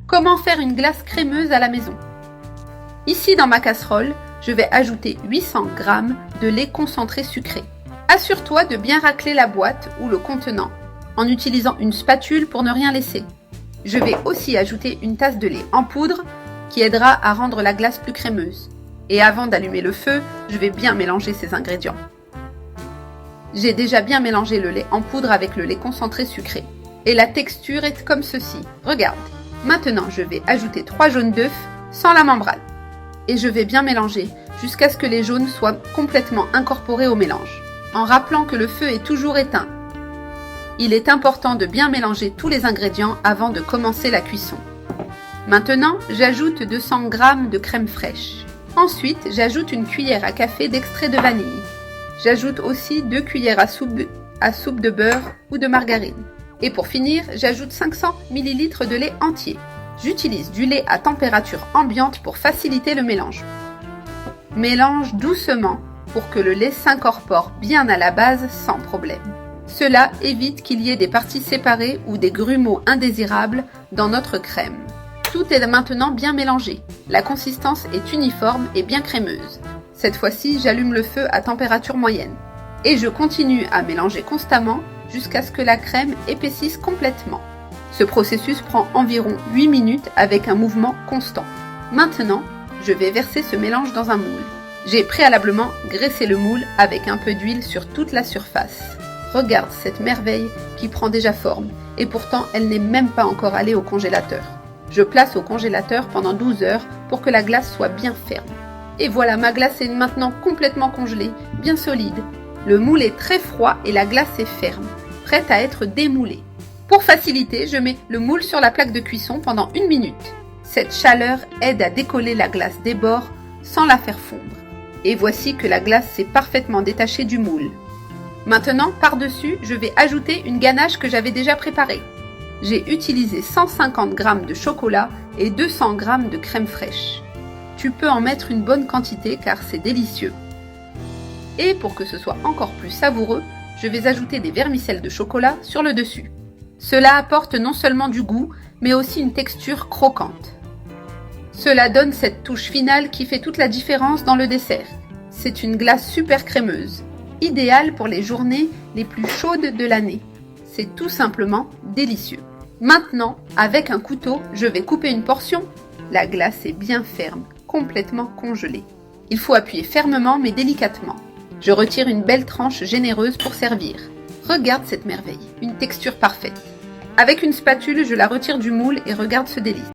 Comment faire une glace crémeuse à la maison? Ici dans ma casserole, je vais ajouter 800 g de lait concentré sucré. Assure-toi de bien racler la boîte ou le contenant en utilisant une spatule pour ne rien laisser. Je vais aussi ajouter une tasse de lait en poudre qui aidera à rendre la glace plus crémeuse. Et avant d'allumer le feu, je vais bien mélanger ces ingrédients. J'ai déjà bien mélangé le lait en poudre avec le lait concentré sucré. Et la texture est comme ceci. Regarde. Maintenant, je vais ajouter 3 jaunes d'œufs sans la membrane. Et je vais bien mélanger jusqu'à ce que les jaunes soient complètement incorporés au mélange, en rappelant que le feu est toujours éteint. Il est important de bien mélanger tous les ingrédients avant de commencer la cuisson. Maintenant, j'ajoute 200 g de crème fraîche. Ensuite, j'ajoute une cuillère à café d'extrait de vanille. J'ajoute aussi 2 cuillères à soupe de beurre ou de margarine. Et pour finir, j'ajoute 500 ml de lait entier. J'utilise du lait à température ambiante pour faciliter le mélange. Mélange doucement pour que le lait s'incorpore bien à la base sans problème. Cela évite qu'il y ait des parties séparées ou des grumeaux indésirables dans notre crème. Tout est maintenant bien mélangé. La consistance est uniforme et bien crémeuse. Cette fois-ci, j'allume le feu à température moyenne. Et je continue à mélanger constamment jusqu'à ce que la crème épaississe complètement. Ce processus prend environ 8 minutes avec un mouvement constant. Maintenant, je vais verser ce mélange dans un moule. J'ai préalablement graissé le moule avec un peu d'huile sur toute la surface. Regarde cette merveille qui prend déjà forme et pourtant elle n'est même pas encore allée au congélateur. Je place au congélateur pendant 12 heures pour que la glace soit bien ferme. Et voilà, ma glace est maintenant complètement congelée, bien solide. Le moule est très froid et la glace est ferme, prête à être démoulée. Pour faciliter, je mets le moule sur la plaque de cuisson pendant 1 minute. Cette chaleur aide à décoller la glace des bords sans la faire fondre. Et voici que la glace s'est parfaitement détachée du moule. Maintenant, par-dessus, je vais ajouter une ganache que j'avais déjà préparée. J'ai utilisé 150 g de chocolat et 200 g de crème fraîche. Tu peux en mettre une bonne quantité car c'est délicieux. Et pour que ce soit encore plus savoureux, je vais ajouter des vermicelles de chocolat sur le dessus. Cela apporte non seulement du goût, mais aussi une texture croquante. Cela donne cette touche finale qui fait toute la différence dans le dessert. C'est une glace super crémeuse, idéale pour les journées les plus chaudes de l'année. C'est tout simplement délicieux. Maintenant, avec un couteau, je vais couper une portion. La glace est bien ferme, complètement congelée. Il faut appuyer fermement mais délicatement. Je retire une belle tranche généreuse pour servir. Regarde cette merveille, une texture parfaite. Avec une spatule, je la retire du moule et regarde ce délice.